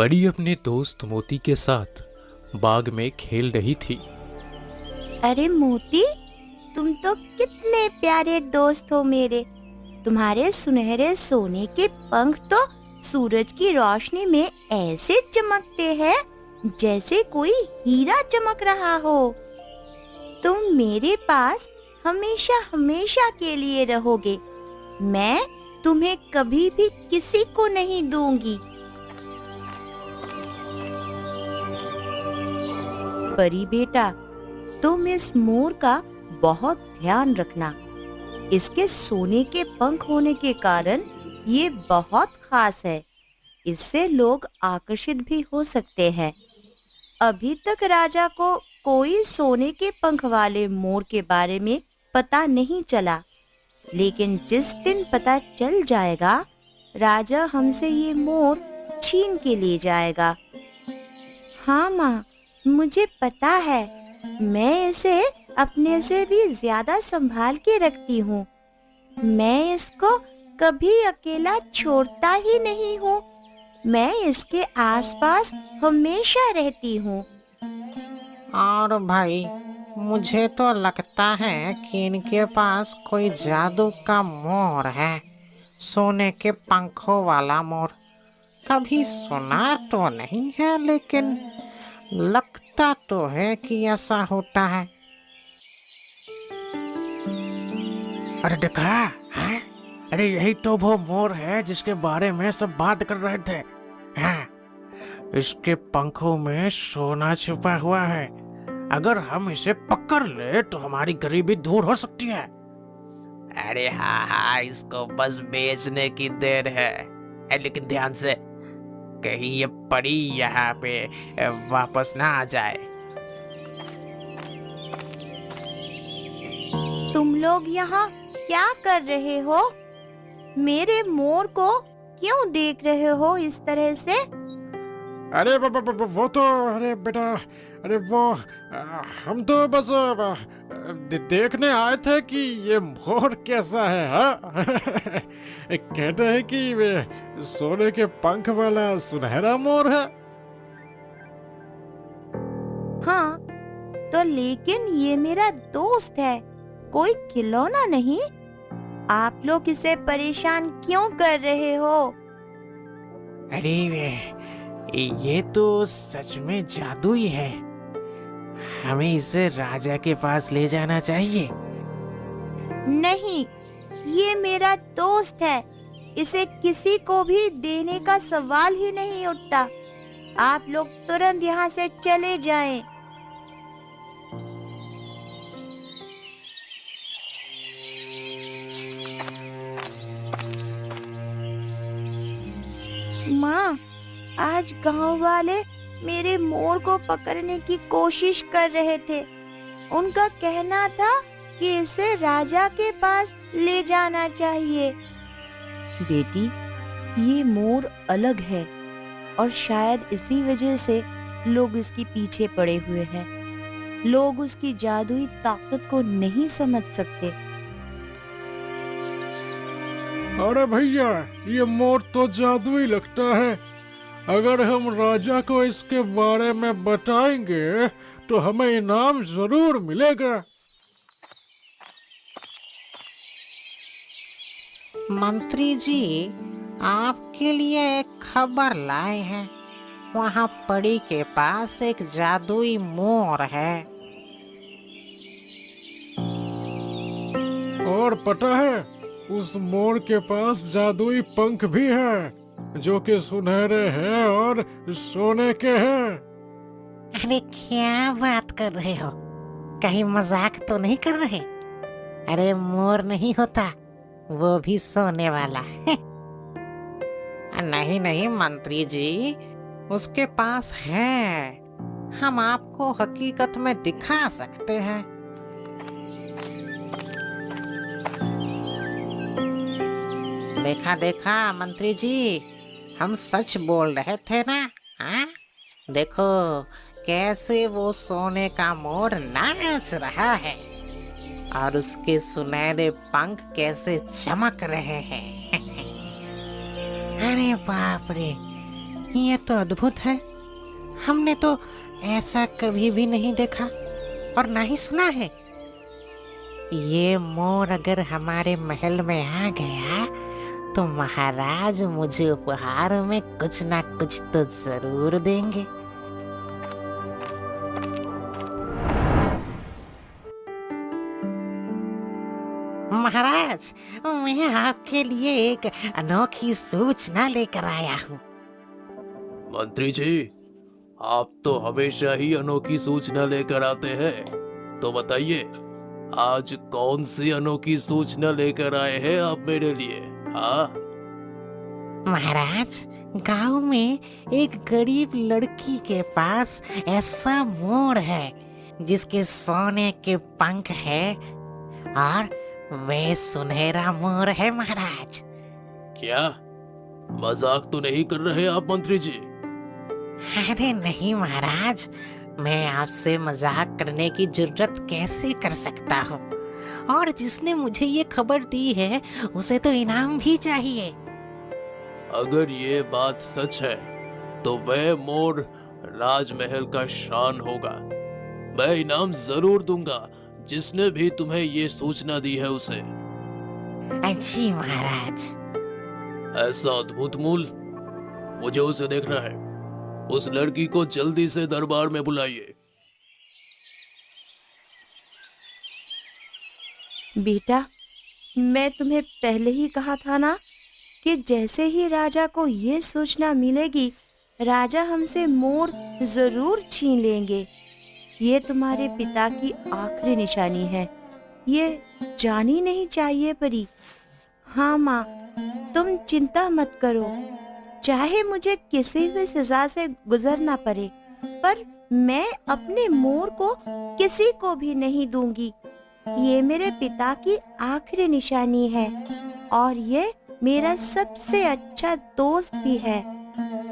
परी अपने दोस्त मोती के साथ बाग में खेल रही थी। अरे मोती, तुम तो कितने प्यारे दोस्त हो मेरे। तुम्हारे सुनहरे सोने के पंख तो सूरज की रोशनी में ऐसे चमकते हैं जैसे कोई हीरा चमक रहा हो। तुम मेरे पास हमेशा हमेशा के लिए रहोगे। मैं तुम्हें कभी भी किसी को नहीं दूंगी। परी बेटा, तुम इस मोर का बहुत ध्यान रखना। इसके सोने के पंख होने के कारण ये बहुत खास है। इससे लोग आकर्षित भी हो सकते हैं। अभी तक राजा को कोई सोने के पंख वाले मोर के बारे में पता नहीं चला, लेकिन जिस दिन पता चल जाएगा, राजा हमसे ये मोर छीन के ले जाएगा। हाँ माँ, मुझे पता है। मैं इसे अपने से भी ज्यादा संभाल के रखती हूँ। मैं इसको कभी अकेला छोड़ता ही नहीं हूँ। मैं इसके आसपास हमेशा रहती हूँ। और भाई, मुझे तो लगता है कि इनके पास कोई जादू का मोर है, सोने के पंखों वाला मोर। कभी सुना तो नहीं है, लेकिन लगता तो है कि ऐसा होता है। अरे देखा है? अरे यही तो वो मोर है जिसके बारे में सब बात कर रहे थे। हाँ, इसके पंखों में सोना छुपा हुआ है। अगर हम इसे पकड़ ले तो हमारी गरीबी दूर हो सकती है। अरे हाँ हाँ, इसको बस बेचने की देर है। लेकिन ध्यान से, कहीं ये परी यहाँ पे वापस ना आ जाए। तुम लोग यहाँ क्या कर रहे हो? मेरे मोर को क्यों देख रहे हो इस तरह से? अरे वो तो, अरे बेटा, अरे वो हम तो बस देखने आए थे कि ये मोर कैसा है। हाँ कहते हैं कि वे सोने के पंख वाला सुनहरा मोर है। हाँ, तो लेकिन ये मेरा दोस्त है, कोई खिलौना नहीं। आप लोग इसे परेशान क्यों कर रहे हो? अरे ये तो सच में जादुई है। हमें इसे राजा के पास ले जाना चाहिए। नहीं, ये मेरा दोस्त है। इसे किसी को भी देने का सवाल ही नहीं उठता। आप लोग तुरंत यहाँ से चले जाएं। माँ, आज गांव वाले मेरे मोर को पकड़ने की कोशिश कर रहे थे। उनका कहना था कि इसे राजा के पास ले जाना चाहिए। बेटी, ये मोर अलग है और शायद इसी वजह से लोग इसके पीछे पड़े हुए हैं। लोग उसकी जादुई ताकत को नहीं समझ सकते। अरे भैया, ये मोर तो जादुई लगता है। अगर हम राजा को इसके बारे में बताएंगे तो हमें इनाम जरूर मिलेगा। मंत्री जी, आपके लिए एक खबर लाए हैं। वहाँ परी के पास एक जादुई मोर है। और पता है, उस मोर के पास जादुई पंख भी है जो कि सुनहरे हैं और सोने के हैं। अरे क्या बात कर रहे हो? कहीं मजाक तो नहीं कर रहे? अरे मोर नहीं होता, वो भी सोने वाला। नहीं नहीं मंत्री जी, उसके पास है। हम आपको हकीकत में दिखा सकते हैं। देखा देखा मंत्री जी, हम सच बोल रहे थे ना। हाँ, देखो कैसे वो सोने का मोर नाच रहा है और उसके सुनहरे पंख कैसे चमक रहे हैं। अरे बाप रे, ये तो अद्भुत है। हमने तो ऐसा कभी भी नहीं देखा और ना ही सुना है। ये मोर अगर हमारे महल में आ गया तो महाराज मुझे उपहार में कुछ ना कुछ तो जरूर देंगे। महाराज, मैं आपके लिए एक अनोखी सूचना लेकर आया हूँ। मंत्री जी, आप तो हमेशा ही अनोखी सूचना लेकर आते हैं। तो बताइए, आज कौन सी अनोखी सूचना लेकर आए हैं आप मेरे लिए? हाँ? महाराज, गांव में एक गरीब लड़की के पास ऐसा मोर है जिसके सोने के पंख है और वे सुनहरा मोर है महाराज। क्या मजाक तो नहीं कर रहे आप मंत्री जी? अरे नहीं महाराज, मैं आपसे मजाक करने की जुर्रत कैसे कर सकता हूँ? और जिसने मुझे ये खबर दी है उसे तो इनाम भी चाहिए। अगर ये बात सच है तो वह मोर राजमहल का शान होगा। मैं इनाम जरूर दूंगा जिसने भी तुम्हें ये सूचना दी है उसे। जी महाराज। ऐसा अद्भुत मूल, मुझे उसे देखना है। उस लड़की को जल्दी से दरबार में बुलाइए। बेटा, मैं तुम्हें पहले ही कहा था ना कि जैसे ही राजा को ये सूचना मिलेगी, राजा हमसे मोर जरूर छीन लेंगे। ये तुम्हारे पिता की आखिरी निशानी है, ये जानी नहीं चाहिए परी। हाँ माँ, तुम चिंता मत करो, चाहे मुझे किसी भी सजा से गुजरना पड़े, पर मैं अपने मोर को किसी को भी नहीं दूंगी। ये मेरे पिता की आखिरी निशानी है और ये मेरा सबसे अच्छा दोस्त भी है।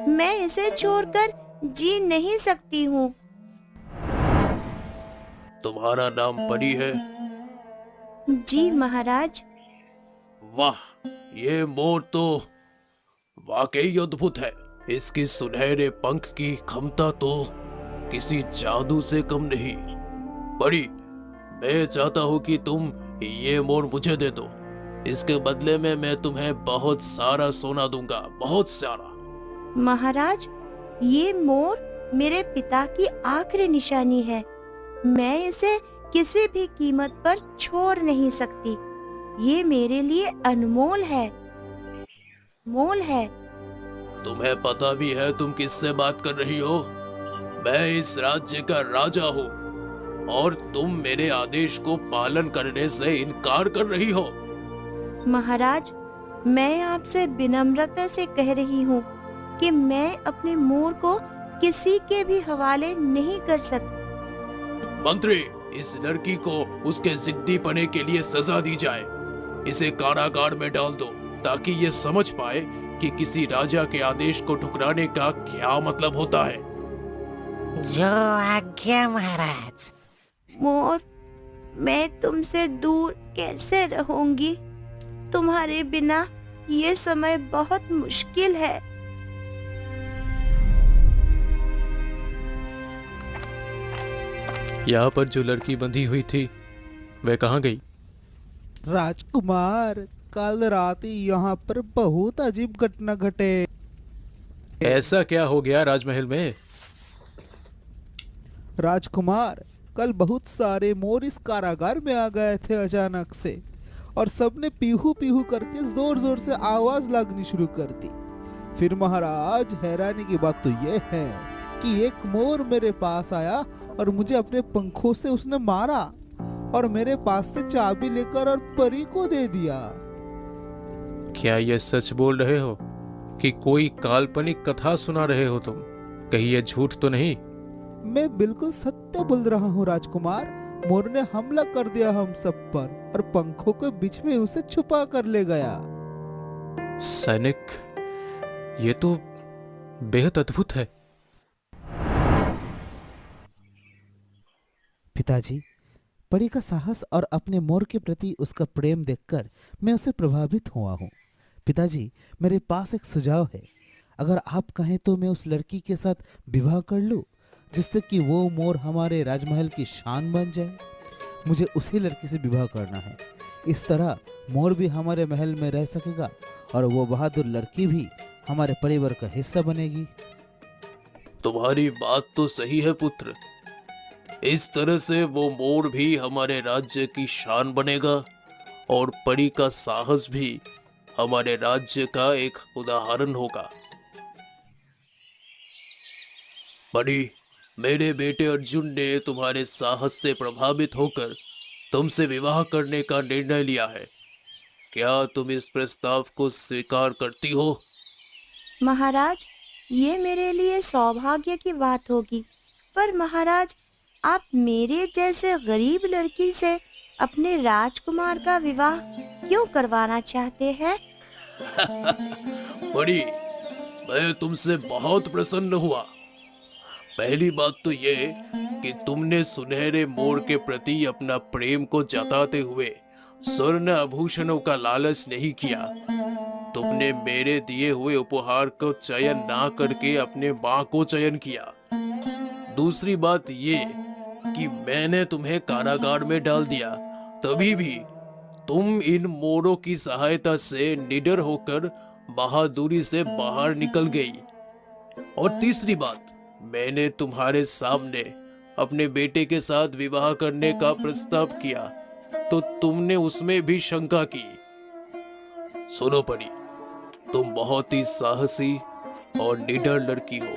मैं इसे छोड़कर जी नहीं सकती हूँ। तुम्हारा नाम परी है? जी महाराज। वाह, ये मोर तो वाकई अद्भुत है। इसकी सुनहरे पंख की क्षमता तो किसी जादू से कम नहीं। परी, मैं चाहता हूँ कि तुम ये मोर मुझे दे दो। इसके बदले में मैं तुम्हें बहुत सारा सोना दूंगा, बहुत सारा। महाराज, ये मोर मेरे पिता की आखिरी निशानी है। मैं इसे किसी भी कीमत पर छोड़ नहीं सकती। ये मेरे लिए अनमोल है, मोल है। तुम्हें पता भी है तुम किससे बात कर रही हो? मैं इस राज्य का राजा हूँ और तुम मेरे आदेश को पालन करने से इनकार कर रही हो। महाराज, मैं आपसे विनम्रता से कह रही हूँ कि मैं अपने मोर को किसी के भी हवाले नहीं कर सकती। मंत्री, इस लड़की को उसके जिद्दीपने के लिए सजा दी जाए। इसे कारागार में डाल दो ताकि ये समझ पाए कि किसी राजा के आदेश को ठुकराने का क्या मतलब होता है। जो आज्ञा महाराज। मोर, मैं तुमसे दूर कैसे रहूंगी? तुम्हारे बिना ये समय बहुत मुश्किल है। यहाँ पर जो लड़की बंधी हुई थी, वह कहाँ गई? राजकुमार, कल रात यहाँ पर बहुत अजीब घटना घटे। ऐसा क्या हो गया राजमहल में? राजकुमार, कल बहुत सारे मोर इस कारागार में आ गए थे अचानक से और सबने पीहू पीहू करके जोर जोर से आवाज लगनी शुरू कर दी। फिर महाराज, हैरानी की बात तो यह है कि एक मोर मेरे पास आया और मुझे अपने पंखों से उसने मारा और मेरे पास से चाबी लेकर और परी को दे दिया। क्या ये सच बोल रहे हो कि कोई काल्पनिक कथा सुना रहे हो तुम? कहीं ये झूठ तो नहीं? मैं बिल्कुल सत्य बोल रहा हूँ राजकुमार। मोर ने हमला कर दिया हम सब पर और पंखों के बीच में उसे छुपा कर ले गया। सैनिक, ये तो बेहद अद्भुत है। पिताजी, परी का साहस और अपने मोर के प्रति उसका प्रेम देखकर मैं उसे प्रभावित हुआ हूँ। पिताजी, मेरे पास एक सुझाव है। अगर आप कहें तो मैं उस लड़की के साथ विवाह कर लूं, जिससे कि वो मोर हमारे राजमहल की शान बन जाए। मुझे उसी लड़की से विवाह करना है। इस तरह मोर भी हमारे महल में रह सकेगा और वो बहादुर लड़की भी हमारे परिवार का हिस्सा बनेगी। तुम्हारी बात तो सही है पुत्र। इस तरह से वो मोर भी हमारे राज्य की शान बनेगा और परी का साहस भी हमारे राज्य का एक उदाहरण होगा। परी, मेरे बेटे अर्जुन ने तुम्हारे साहस से प्रभावित होकर तुमसे विवाह करने का निर्णय लिया है। क्या तुम इस प्रस्ताव को स्वीकार करती हो? महाराज, ये मेरे लिए सौभाग्य की बात होगी, पर महाराज, आप मेरे जैसे गरीब लड़की से अपने राजकुमार का विवाह क्यों करवाना चाहते हैं? परी, मैं तुमसे बहुत प्रसन्न हुआ। पहली बात तो ये कि तुमने सुनहरे मोर के प्रति अपना प्रेम को जताते हुए स्वर्ण आभूषणों का लालच नहीं किया। तुमने मेरे दिए हुए उपहार को चयन ना करके अपने मां को चयन किया। दूसरी बात ये कि मैंने तुम्हें कारागार में डाल दिया, तभी भी तुम इन मोरों की सहायता से निडर होकर बहादुरी से बाहर निकल गई। और तीसरी बात, मैंने तुम्हारे सामने अपने बेटे के साथ विवाह करने का प्रस्ताव किया तो तुमने उसमें भी शंका की। सुनो परी, तुम बहुत ही साहसी और निडर लड़की हो।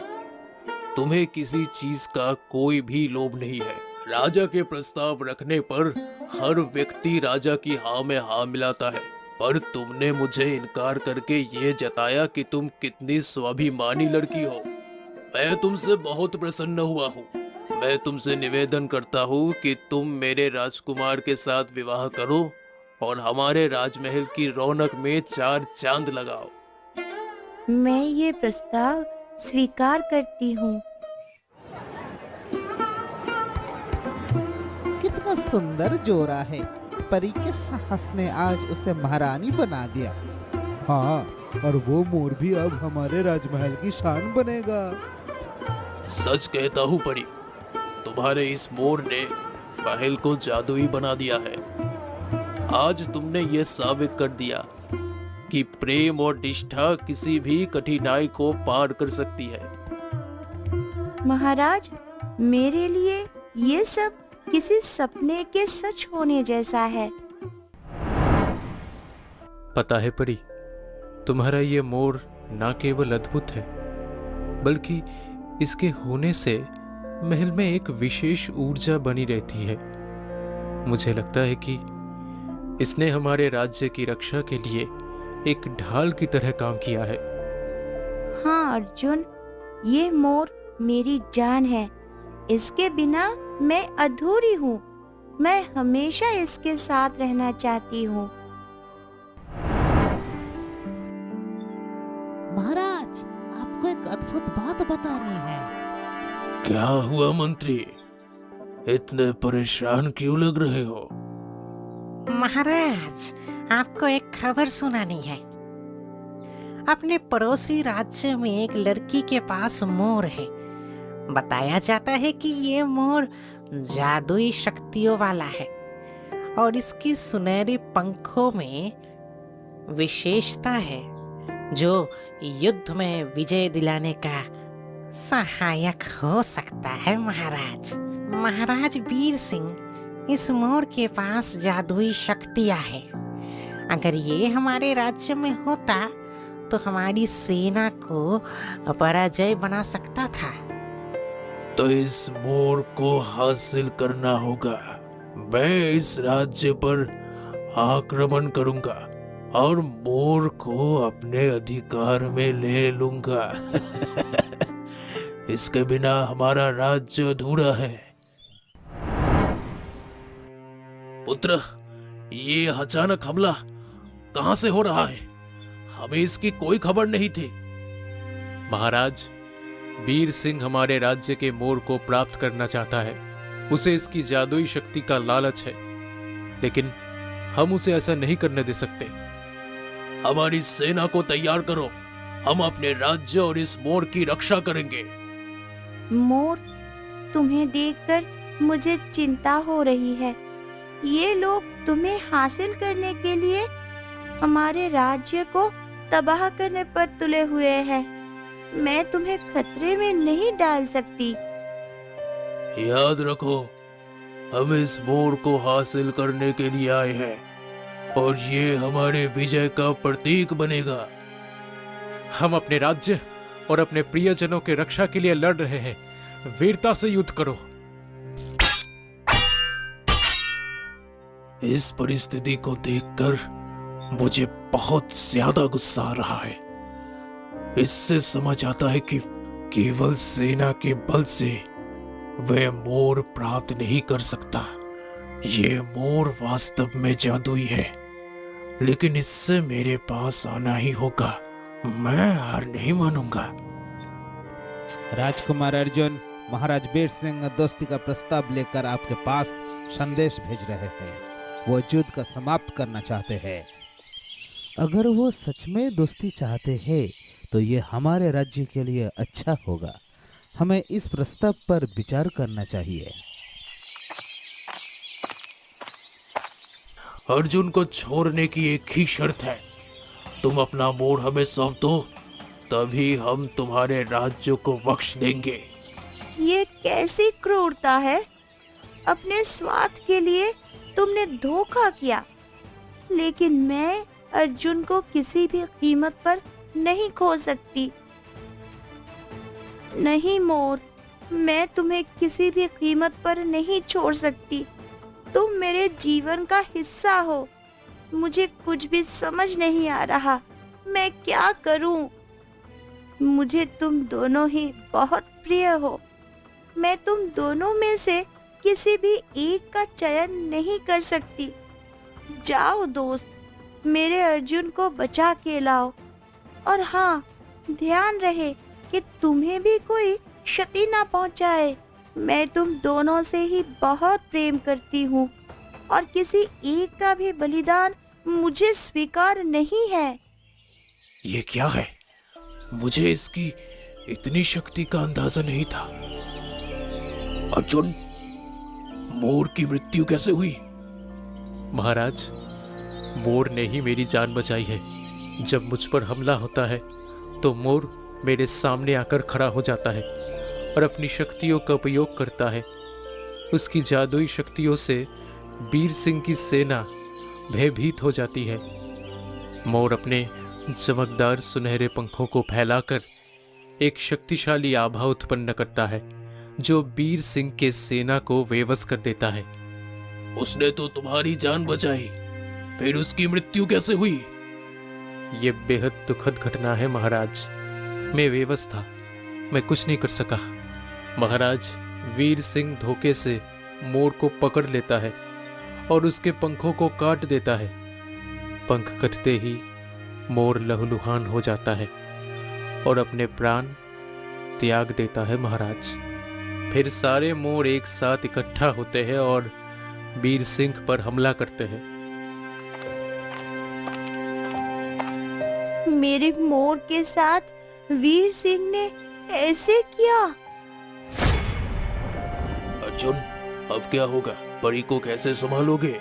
तुम्हें किसी चीज का कोई भी लोभ नहीं है। राजा के प्रस्ताव रखने पर हर व्यक्ति राजा की हाँ में हाँ मिलाता है, पर तुमने मुझे इनकार करके ये जताया कि तुम कितनी स्वाभिमानी लड़की हो। मैं तुमसे बहुत प्रसन्न हुआ हूँ। मैं तुमसे निवेदन करता हूँ कि तुम मेरे राजकुमार के साथ विवाह करो और हमारे राजमहल की रौनक में 4 चांद लगाओ। मैं ये प्रस्ताव स्वीकार करती हूँ। कितना सुंदर जोड़ा है। परी के साहस ने आज उसे महारानी बना दिया। हाँ, और वो मोर भी अब हमारे राजमहल की शान बनेगा। सच कहता हूँ परी, तुम्हारे इस मोर ने महल को जादुई बना दिया है। आज तुमने ये साबित कर दिया कि प्रेम और निष्ठा किसी भी कठिनाई को पार कर सकती है। महाराज, मेरे लिए ये सब किसी सपने के सच होने जैसा है। पता है परी, तुम्हारा ये मोर ना केवल अद्भुत है, बल्कि इसके होने से महल में एक विशेष ऊर्जा बनी रहती है। मुझे लगता है कि इसने हमारे राज्य की रक्षा के लिए एक ढाल की तरह काम किया है। हाँ अर्जुन, ये मोर मेरी जान है। इसके बिना मैं अधूरी हूँ। मैं हमेशा इसके साथ रहना चाहती हूँ। महाराज, आपको एक अद्भुत बात बतानी है। क्या हुआ मंत्री? इतने परेशान क्यों लग रहे हो? महाराज, आपको एक खबर सुनानी है। अपने पड़ोसी राज्य में एक लड़की के पास मोर है। बताया जाता है कि ये मोर जादुई शक्तियों वाला है और इसकी सुनहरी पंखों में विशेषता है जो युद्ध में विजय दिलाने का सहायक हो सकता है। महाराज वीर सिंह, इस मोर के पास जादुई शक्तियां है। अगर ये हमारे राज्य में होता तो हमारी सेना को पराजय बना सकता था। तो इस मोर को हासिल करना होगा। मैं इस राज्य पर आक्रमण करूंगा और मोर को अपने अधिकार में ले लूंगा। इसके बिना हमारा राज्य अधूरा है। पुत्र, ये अचानक हमला कहां से हो रहा है? हमें इसकी कोई खबर नहीं थी। महाराज, वीर सिंह हमारे राज्य के मोर को प्राप्त करना चाहता है। उसे इसकी जादुई शक्ति का लालच है, लेकिन हम उसे ऐसा नहीं करने दे सकते। हमारी सेना को तैयार करो हम अपने राज्य और इस मोर की रक्षा करेंगे। मोर, तुम्हें देखकर मुझे चिंता हो रही है। ये लोग तुम्हें हासिल करने के लिए हमारे राज्य को तबाह करने पर तुले हुए हैं। मैं तुम्हें खतरे में नहीं डाल सकती। याद रखो, हम इस मोर को हासिल करने के लिए आए हैं और ये हमारे विजय का प्रतीक बनेगा। हम अपने राज्य और अपने प्रियजनों की रक्षा के लिए लड़ रहे हैं। वीरता से युद्ध करो। इस परिस्थिति को देखकर मुझे बहुत ज्यादा गुस्सा आ रहा है। इससे समझ आता है कि केवल सेना के बल से वह मोर प्राप्त नहीं कर सकता। ये मोर वास्तव में जादुई है, लेकिन इससे मेरे पास आना ही होगा। मैं हार नहीं मानूंगा। राजकुमार अर्जुन, महाराज वीर सिंह दोस्ती का प्रस्ताव लेकर आपके पास संदेश भेज रहे हैं। वो युद्ध का समाप्त करना चाहते हैं। अगर वो सच में दोस्ती चाहते हैं तो ये हमारे राज्य के लिए अच्छा होगा। हमें इस प्रस्ताव पर विचार करना चाहिए। अर्जुन को छोड़ने की एक ही शर्त है, तुम अपना मोर हमें सौंप दो, तभी हम तुम्हारे राज्य को बख्श देंगे। ये कैसी क्रूरता है। अपने स्वार्थ के लिए तुमने धोखा किया, लेकिन मैं अर्जुन को किसी भी कीमत पर नहीं खो सकती। नहीं मोर, मैं तुम्हें किसी भी कीमत पर नहीं छोड़ सकती। तुम मेरे जीवन का हिस्सा हो। मुझे कुछ भी समझ नहीं आ रहा, मैं क्या करूं? मुझे तुम दोनों ही बहुत प्रिय हो। मैं तुम दोनों में से किसी भी एक का चयन नहीं कर सकती। जाओ दोस्त, मेरे अर्जुन को बचा के लाओ। और हाँ, ध्यान रहे कि तुम्हें भी कोई क्षति ना पहुंचाए। मैं तुम दोनों से ही बहुत प्रेम करती हूँ और किसी एक का भी बलिदान मुझे स्वीकार नहीं है। ये क्या है? मुझे इसकी इतनी शक्ति का अंदाजा नहीं था। अर्जुन, मोर की मृत्यु कैसे हुई? महाराज, मोर ने ही मेरी जान बचाई है। जब मुझ पर हमला होता है तो मोर मेरे सामने आकर खड़ा हो जाता है और अपनी शक्तियों का उपयोग करता है। उसकी जादुई शक्तियों से वीर सिंह की सेना भयभीत हो जाती है। मोर अपने चमकदार सुनहरे पंखों को फैलाकर एक शक्तिशाली आभा उत्पन्न करता है जो वीर सिंह के सेना को बेबस कर देता है। उसने तो तुम्हारी जान बचाई, फिर उसकी मृत्यु कैसे हुई? ये बेहद दुखद घटना है महाराज। मैं बेबस था, मैं कुछ नहीं कर सका। महाराज, वीर सिंह धोखे से मोर को पकड़ लेता है और उसके पंखों को काट देता है। पंख कटते ही मोर लहूलुहान हो जाता है और अपने प्राण त्याग देता है महाराज। फिर सारे मोर एक साथ इकट्ठा होते हैं और वीर सिंह पर हमला करते हैं। मेरे मोर के साथ वीर सिंह ने ऐसे किया। अर्जुन, अब क्या होगा? परी को कैसे संभालोगे?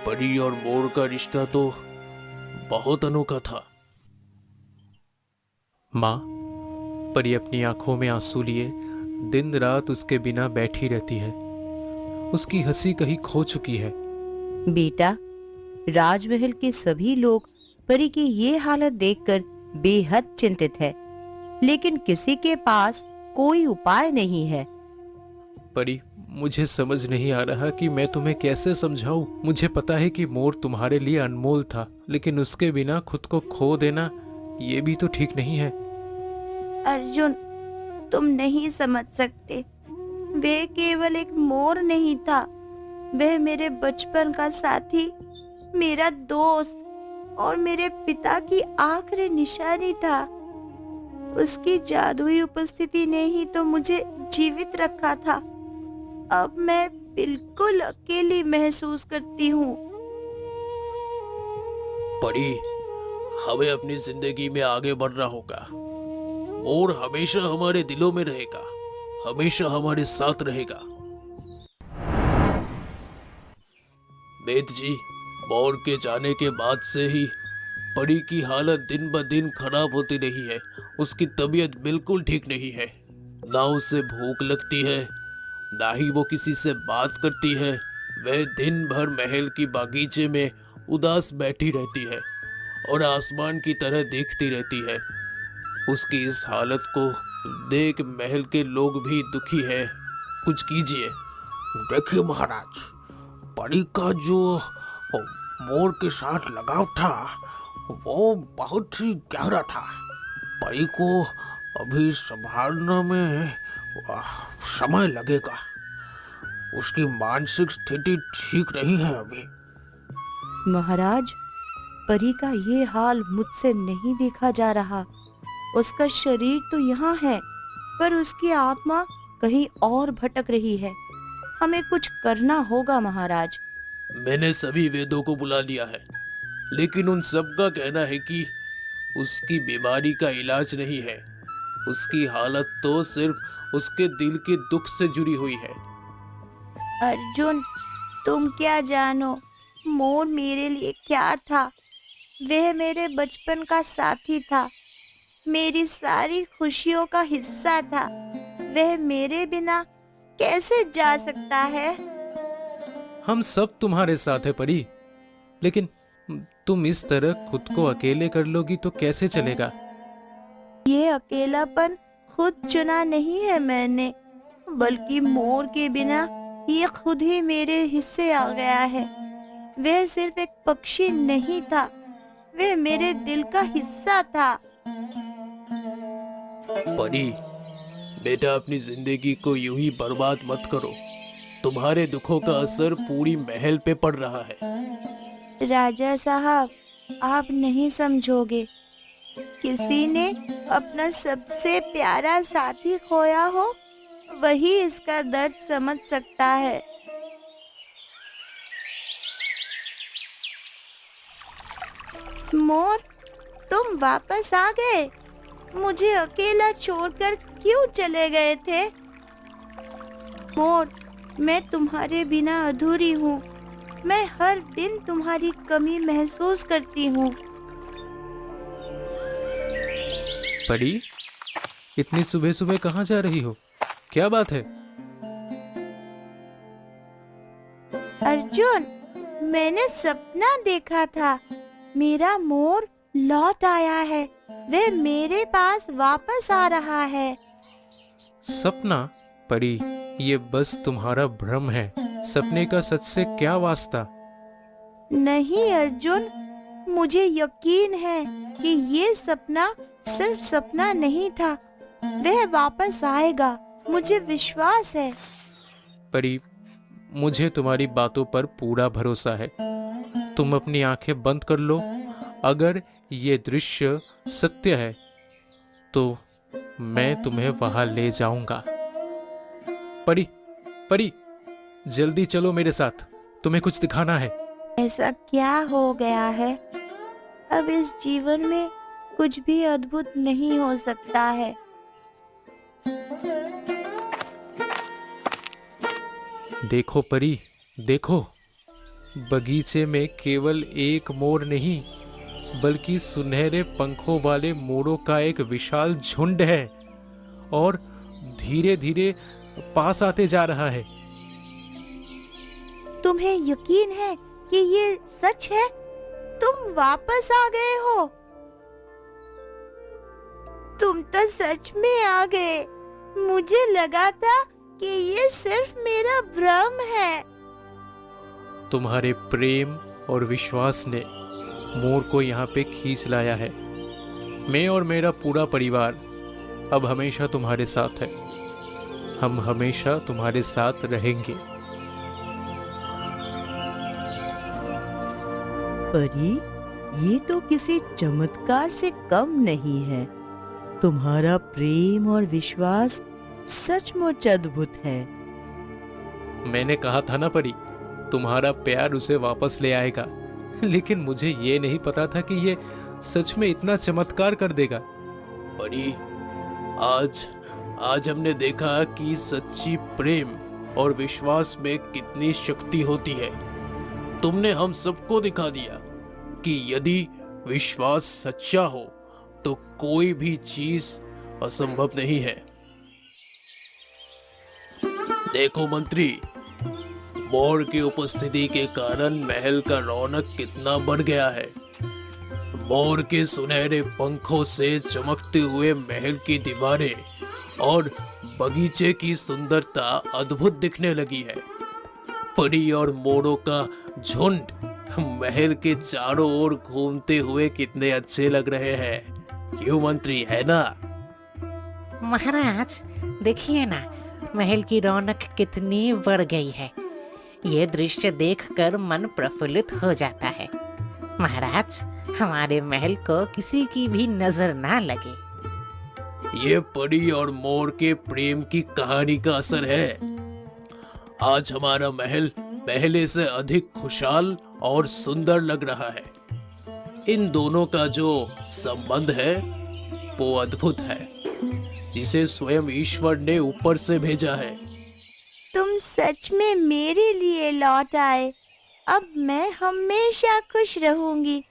परी और मोर का रिश्ता तो बहुत अनोखा था। माँ, परी अपनी आंखों में आंसू लिए दिन रात उसके बिना बैठी रहती है। उसकी हंसी कहीं खो चुकी है। बेटा, राजमहल के सभी लोग परी की ये हालत देखकर बेहद चिंतित है, लेकिन किसी के पास कोई उपाय नहीं है। परी, मुझे समझ नहीं आ रहा कि मैं तुम्हें कैसे समझाऊं। मुझे पता है कि मोर तुम्हारे लिए अनमोल था, लेकिन उसके बिना खुद को खो देना ये भी तो ठीक नहीं है। अर्जुन, तुम नहीं समझ सकते। वह केवल एक मोर नहीं था, वह मेरे बचपन का साथी, मेरा दोस्त और मेरे पिता की आखिरी निशानी था। उसकी जादुई उपस्थिति ने ही तो मुझे जीवित रखा था। अब मैं बिल्कुल अकेली महसूस करती हूँ। परी, हमें अपनी जिंदगी में आगे बढ़ना होगा। मोर हमेशा हमारे दिलों में रहेगा, हमेशा हमारे साथ रहेगा। बेत जी, मोर के जाने के बाद से ही परी की हालत दिन ब दिन खराब होती रही है। उसकी तबीयत बिल्कुल ठीक नहीं है। ना उसे भूख लगती है, ना ही वो किसी से बात करती है। वह दिन भर महल की बागीचे में उदास बैठी रहती है और आसमान की तरह देखती रहती है। उसकी इस हालत को देख महल के लोग भी दुखी है। कुछ कीजिए। देखिए महाराज, परी का जो मोर के साथ लगाव था वो बहुत ही गहरा था। परी को अभी संभालने में समय लगेगा। उसकी मानसिक स्थिति ठीक नहीं है अभी। महाराज, परी का ये हाल मुझसे नहीं देखा जा रहा। उसका शरीर तो यहाँ है, पर उसकी आत्मा कहीं और भटक रही है। हमें कुछ करना होगा महाराज। मैंने सभी वेदों को बुला लिया है, लेकिन उन सब का कहना है कि उसकी बीमारी का इलाज नहीं है। उसकी हालत तो सिर्फ उसके दिल के दुख से जुड़ी हुई है। अर्जुन, तुम क्या जानो मोर मेरे लिए क्या था। वह मेरे बचपन का साथी था, मेरी सारी खुशियों का हिस्सा था। वह मेरे बिना कैसे जा सकता है। हम सब तुम्हारे साथ है परी, लेकिन तुम इस तरह खुद को अकेले कर लोगी तो कैसे चलेगा। ये अकेलापन खुद चुना नहीं है मैंने, बल्कि मोर के बिना ये खुद ही मेरे हिस्से आ गया है। वह सिर्फ एक पक्षी नहीं था, वह मेरे दिल का हिस्सा था। परी, बेटा अपनी जिंदगी को यूं ही बर्बाद मत करो। तुम्हारे दुखों का असर पूरी महल पे पड़ रहा है। राजा साहब, आप नहीं समझोगे। किसी ने अपना सबसे प्यारा साथी खोया हो, वही इसका दर्द समझ सकता है। मोर, तुम वापस आ गए। मुझे अकेला छोड़कर क्यों चले गए थे? मोर, मैं तुम्हारे बिना अधूरी हूँ। मैं हर दिन तुम्हारी कमी महसूस करती हूँ। परी, इतनी सुबह सुबह कहाँ जा रही हो? क्या बात है? अर्जुन, मैंने सपना देखा था। मेरा मोर लौट आया है। वह मेरे पास वापस आ रहा है। सपना? परी, ये बस तुम्हारा भ्रम है। सपने का सच से क्या वास्ता? नहीं अर्जुन, मुझे यकीन है कि ये सपना सिर्फ सपना नहीं था। वह वापस आएगा, मुझे विश्वास है। परी, मुझे तुम्हारी बातों पर पूरा भरोसा है। तुम अपनी आंखें बंद कर लो। अगर ये दृश्य सत्य है तो मैं तुम्हें वहां ले जाऊंगा। परी, परी, जल्दी चलो मेरे साथ, तुम्हें कुछ दिखाना है। ऐसा क्या हो गया है? अब इस जीवन में कुछ भी अद्भुत नहीं हो सकता है। देखो परी, देखो, बगीचे में केवल एक मोर नहीं, बल्कि सुनहरे पंखों वाले मोरों का एक विशाल झुंड है और धीरे धीरे पास आते जा रहा है। तुम्हें यकीन है कि ये सच है? तुम वापस आ गए हो। तुम तो सच में आ गए। मुझे लगा था कि ये सिर्फ मेरा भ्रम है। तुम्हारे प्रेम और विश्वास ने मोर को यहाँ पे खींच लाया है। मैं और मेरा पूरा परिवार अब हमेशा तुम्हारे साथ है। हम हमेशा तुम्हारे साथ रहेंगे। परी, ये तो किसी चमत्कार से कम नहीं है। तुम्हारा प्रेम और विश्वास सचमुच अद्भुत है। मैंने कहा था ना परी, तुम्हारा प्यार उसे वापस ले आएगा। लेकिन मुझे ये नहीं पता था कि ये सच में इतना चमत्कार कर देगा। परी, आज हमने देखा कि सच्ची प्रेम और विश्वास में कितनी शक्ति होती है। तुमने हम सबको दिखा दिया कि यदि विश्वास सच्चा हो तो कोई भी चीज असंभव नहीं है। देखो मंत्री, मोर की उपस्थिति के कारण महल का रौनक कितना बढ़ गया है। मोर के सुनहरे पंखों से चमकते हुए महल की दीवारें और बगीचे की सुंदरता अद्भुत दिखने लगी है। परी और मोरों का झुंड महल के चारों ओर घूमते हुए कितने अच्छे लग रहे हैं। क्यों मंत्री, है ना? महाराज देखिए ना, महल की रौनक कितनी बढ़ गई है। ये दृश्य देखकर मन प्रफुल्लित हो जाता है। महाराज, हमारे महल को किसी की भी नजर ना लगे। ये परी और मोर के प्रेम की कहानी का असर है। आज हमारा महल पहले से अधिक खुशहाल और सुंदर लग रहा है। इन दोनों का जो संबंध है वो अद्भुत है, जिसे स्वयं ईश्वर ने ऊपर से भेजा है। तुम सच में मेरे लिए लौट आए। अब मैं हमेशा खुश रहूंगी।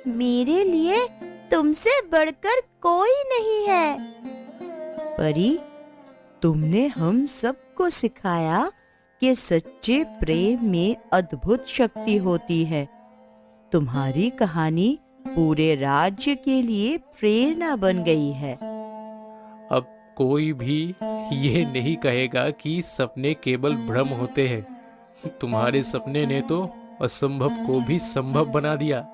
मेरे लिए तुमसे बढ़कर कोई नहीं है। परी, तुमने हम सबको सिखाया कि सच्चे प्रेम में अद्भुत शक्ति होती है। तुम्हारी कहानी पूरे राज्य के लिए प्रेरणा बन गई है। अब कोई भी ये नहीं कहेगा कि सपने केवल भ्रम होते हैं। तुम्हारे सपने ने तो असंभव को भी संभव बना दिया।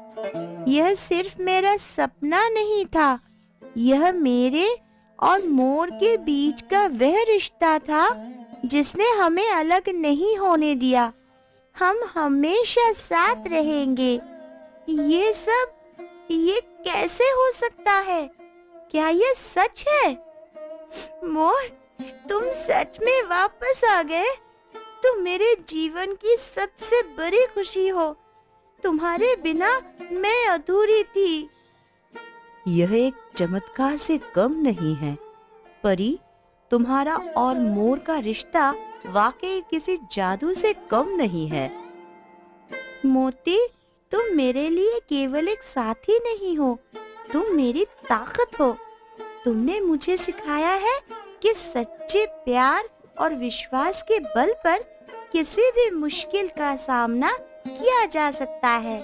यह सिर्फ मेरा सपना नहीं था, यह मेरे और मोर के बीच का वह रिश्ता था जिसने हमें अलग नहीं होने दिया। हम हमेशा साथ रहेंगे। ये कैसे हो सकता है? क्या ये सच है? मोर, तुम सच में वापस आ गए। तुम मेरे जीवन की सबसे बड़ी खुशी हो। तुम्हारे बिना मैं अधूरी थी। यह एक चमत्कार से कम नहीं है। परी, तुम्हारा और मोर का रिश्ता वाकई किसी जादू से कम नहीं है। मोती, तुम मेरे लिए केवल एक साथी नहीं हो, तुम मेरी ताकत हो। तुमने मुझे सिखाया है कि सच्चे प्यार और विश्वास के बल पर किसी भी मुश्किल का सामना किया जा सकता है।